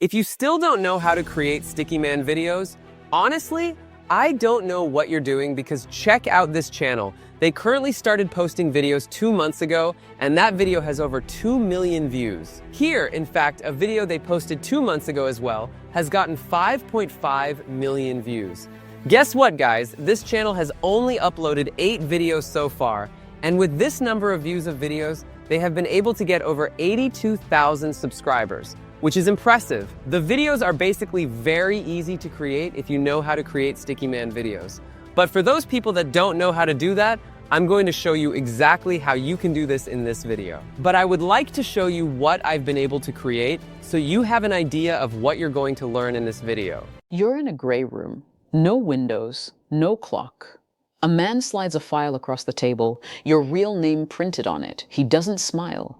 If you still don't know how to create Sticky Man videos, honestly, I don't know what you're doing because check out this channel. They currently started posting videos 2 months ago, and that video has over 2 million views. Here, in fact, a video they posted 2 months ago as well has gotten 5.5 million views. Guess what, guys? This channel has only uploaded 8 videos so far, and with this number of views of videos, they have been able to get over 82,000 subscribers, which is impressive. The videos are basically very easy to create if you know how to create Sticky Man videos. But for those people that don't know how to do that, I'm going to show you exactly how you can do this in this video. But I would like to show you what I've been able to create so you have an idea of what you're going to learn in this video. You're in a gray room. No windows, no clock. A man slides a file across the table, your real name printed on it. He doesn't smile.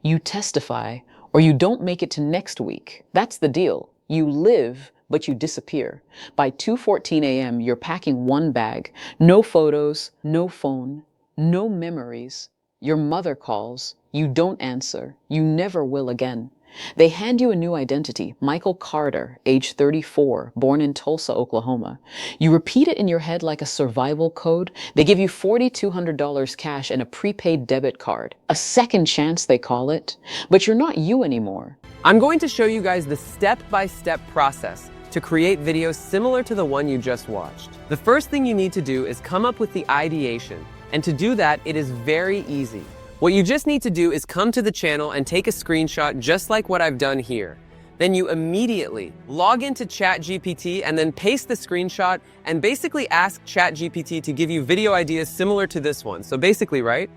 You testify, or you don't make it to next week. That's the deal. You live, but you disappear. By 2:14 a.m., you're packing one bag. No photos, no phone, no memories. Your mother calls. You don't answer. You never will again. They hand you a new identity, Michael Carter, age 34, born in Tulsa, Oklahoma. You repeat it in your head like a survival code. They give you $4,200 cash and a prepaid debit card. A second chance, they call it. But you're not you anymore. I'm going to show you guys the step-by-step process to create videos similar to the one you just watched. The first thing you need to do is come up with the ideation. And to do that, it is very easy. What you just need to do is come to the channel and take a screenshot just like what I've done here. Then you immediately log into ChatGPT and then paste the screenshot and basically ask ChatGPT to give you video ideas similar to this one. So basically, right?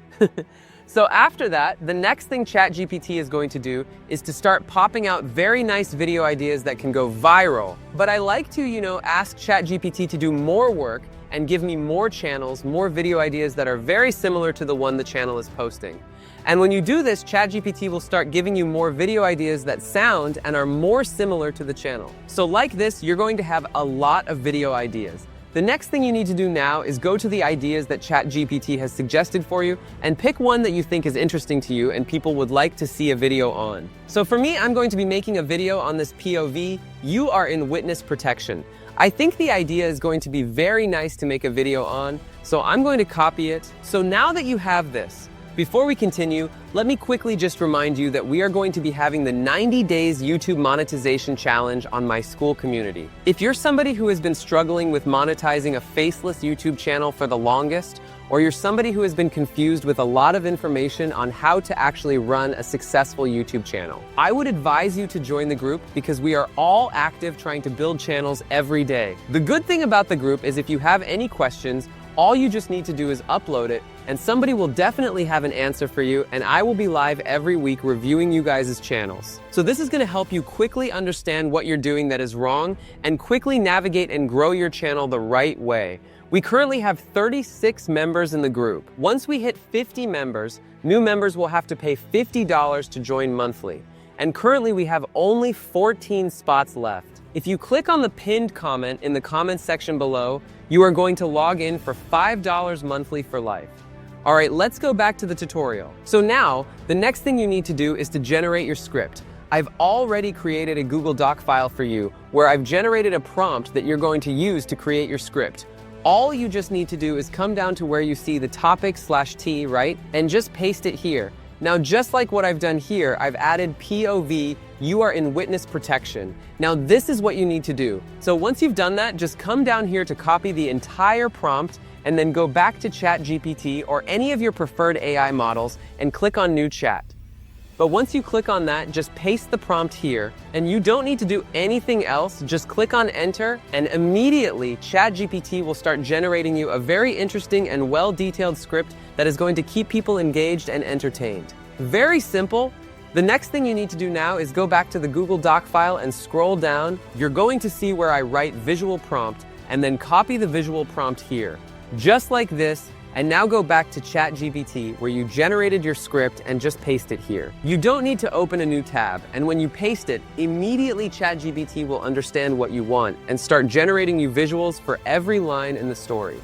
So after that, the next thing ChatGPT is going to do is to start popping out very nice video ideas that can go viral. But I like to, ask ChatGPT to do more work and give me more channels, more video ideas that are very similar to the one the channel is posting. And when you do this, ChatGPT will start giving you more video ideas that sound and are more similar to the channel. So like this, you're going to have a lot of video ideas. The next thing you need to do now is go to the ideas that ChatGPT has suggested for you and pick one that you think is interesting to you and people would like to see a video on. So for me, I'm going to be making a video on this POV, you are in witness protection. I think the idea is going to be very nice to make a video on, so I'm going to copy it. So now that you have this, before we continue, let me quickly just remind you that we are going to be having the 90 Days YouTube Monetization Challenge on my school community. If you're somebody who has been struggling with monetizing a faceless YouTube channel for the longest, or you're somebody who has been confused with a lot of information on how to actually run a successful YouTube channel, I would advise you to join the group because we are all active trying to build channels every day. The good thing about the group is if you have any questions, all you just need to do is upload it and somebody will definitely have an answer for you, and I will be live every week reviewing you guys' channels. So this is going to help you quickly understand what you're doing that is wrong and quickly navigate and grow your channel the right way. We currently have 36 members in the group. Once we hit 50 members, new members will have to pay $50 to join monthly. And currently we have only 14 spots left. If you click on the pinned comment in the comments section below, you are going to log in for $5 monthly for life. All right, let's go back to the tutorial. So now, the next thing you need to do is to generate your script. I've already created a Google Doc file for you where I've generated a prompt that you're going to use to create your script. All you just need to do is come down to where you see the topic/T, right? And just paste it here. Now, just like what I've done here, I've added POV, you are in witness protection. Now, this is what you need to do. So once you've done that, just come down here to copy the entire prompt and then go back to ChatGPT or any of your preferred AI models and click on New Chat. But once you click on that, just paste the prompt here, and you don't need to do anything else. Just click on Enter, and immediately ChatGPT will start generating you a very interesting and well-detailed script that is going to keep people engaged and entertained. Very simple. The next thing you need to do now is go back to the Google Doc file and scroll down. You're going to see where I write visual prompt, and then copy the visual prompt here, just like this. And now go back to ChatGPT where you generated your script and just paste it here. You don't need to open a new tab, and when you paste it, immediately ChatGPT will understand what you want and start generating you visuals for every line in the story.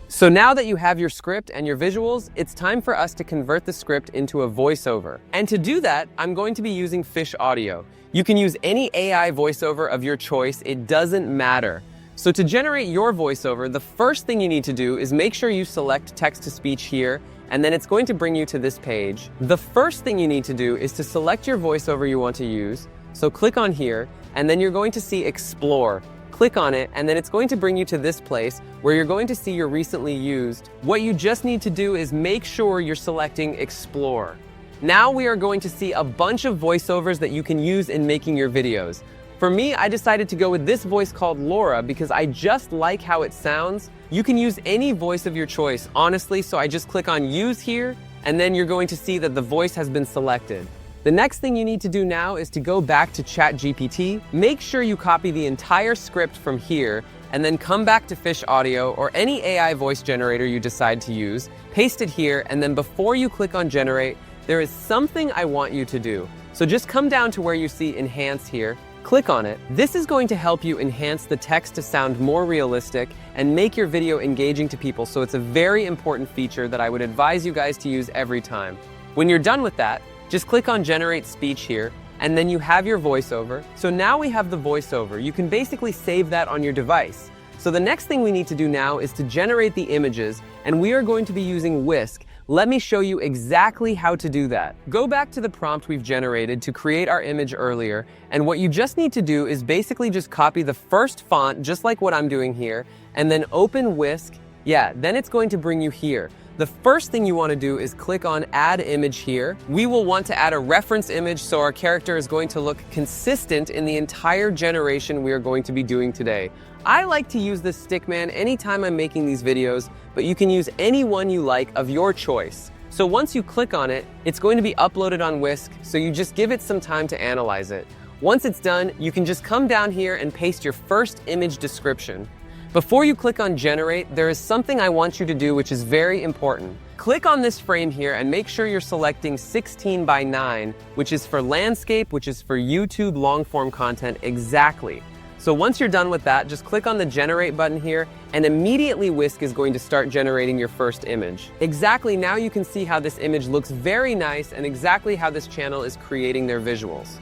So now that you have your script and your visuals, it's time for us to convert the script into a voiceover. And to do that, I'm going to be using Fish Audio. You can use any AI voiceover of your choice, it doesn't matter. So to generate your voiceover, the first thing you need to do is make sure you select text-to-speech here, and then it's going to bring you to this page. The first thing you need to do is to select your voiceover you want to use. So click on here, and then you're going to see Explore. Click on it, and then it's going to bring you to this place where you're going to see your recently used. What you just need to do is make sure you're selecting Explore. Now we are going to see a bunch of voiceovers that you can use in making your videos. For me, I decided to go with this voice called Laura because I just like how it sounds. You can use any voice of your choice, honestly, so I just click on Use here, and then you're going to see that the voice has been selected. The next thing you need to do now is to go back to ChatGPT. Make sure you copy the entire script from here, and then come back to Fish Audio or any AI voice generator you decide to use, paste it here, and then before you click on Generate, there is something I want you to do. So just come down to where you see Enhance here, click on it. This is going to help you enhance the text to sound more realistic and make your video engaging to people, so it's a very important feature that I would advise you guys to use every time. When you're done with that, just click on Generate Speech here, and then you have your voiceover. So now we have the voiceover. You can basically save that on your device. So the next thing we need to do now is to generate the images, and we are going to be using Whisk. Let me show you exactly how to do that. Go back to the prompt we've generated to create our image earlier, and what you just need to do is basically just copy the first font, just like what I'm doing here, and then open Whisk. Yeah, then it's going to bring you here. The first thing you want to do is click on Add Image here. We will want to add a reference image so our character is going to look consistent in the entire generation we are going to be doing today. I like to use this stickman anytime I'm making these videos, but you can use any one you like of your choice. So once you click on it, it's going to be uploaded on Whisk, so you just give it some time to analyze it. Once it's done, you can just come down here and paste your first image description. Before you click on Generate, there is something I want you to do which is very important. Click on this frame here and make sure you're selecting 16:9, which is for landscape, which is for YouTube long-form content exactly. So once you're done with that, just click on the Generate button here, and immediately Whisk is going to start generating your first image. Exactly, now you can see how this image looks very nice and exactly how this channel is creating their visuals.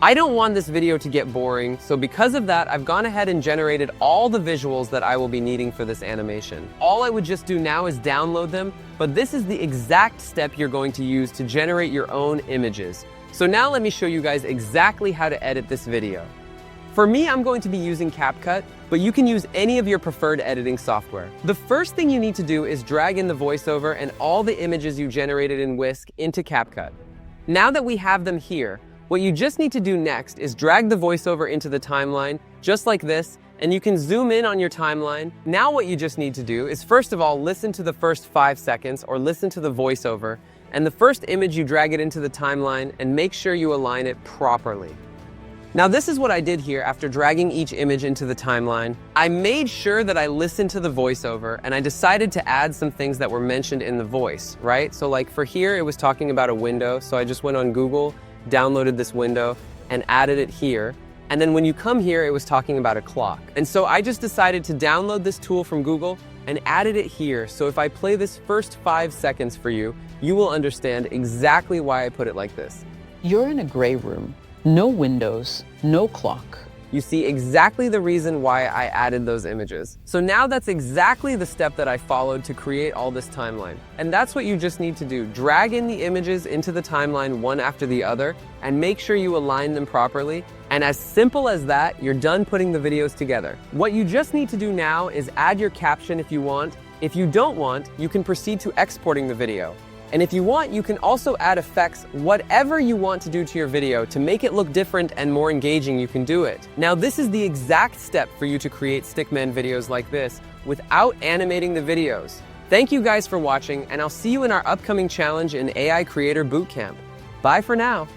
I don't want this video to get boring, so because of that, I've gone ahead and generated all the visuals that I will be needing for this animation. All I would just do now is download them, but this is the exact step you're going to use to generate your own images. So now let me show you guys exactly how to edit this video. For me, I'm going to be using CapCut, but you can use any of your preferred editing software. The first thing you need to do is drag in the voiceover and all the images you generated in Whisk into CapCut. Now that we have them here, what you just need to do next is drag the voiceover into the timeline, just like this, and you can zoom in on your timeline. Now what you just need to do is first of all listen to the first 5 seconds or listen to the voiceover, and the first image you drag it into the timeline and make sure you align it properly. Now this is what I did here after dragging each image into the timeline. I made sure that I listened to the voiceover and I decided to add some things that were mentioned in the voice, right? So like for here, it was talking about a window, so I just went on Google, downloaded this window, and added it here. And then when you come here, it was talking about a clock. And so I just decided to download this tool from Google and added it here. So if I play this first 5 seconds for you, you will understand exactly why I put it like this. You're in a gray room. No windows, no clock. You see exactly the reason why I added those images. So now that's exactly the step that I followed to create all this timeline. And that's what you just need to do. Drag in the images into the timeline one after the other and make sure you align them properly. And as simple as that, you're done putting the videos together. What you just need to do now is add your caption if you want. If you don't want, you can proceed to exporting the video. And if you want, you can also add effects, whatever you want to do to your video to make it look different and more engaging, you can do it. Now, this is the exact step for you to create stickman videos like this without animating the videos. Thank you guys for watching, and I'll see you in our upcoming challenge in AI Creator Bootcamp. Bye for now.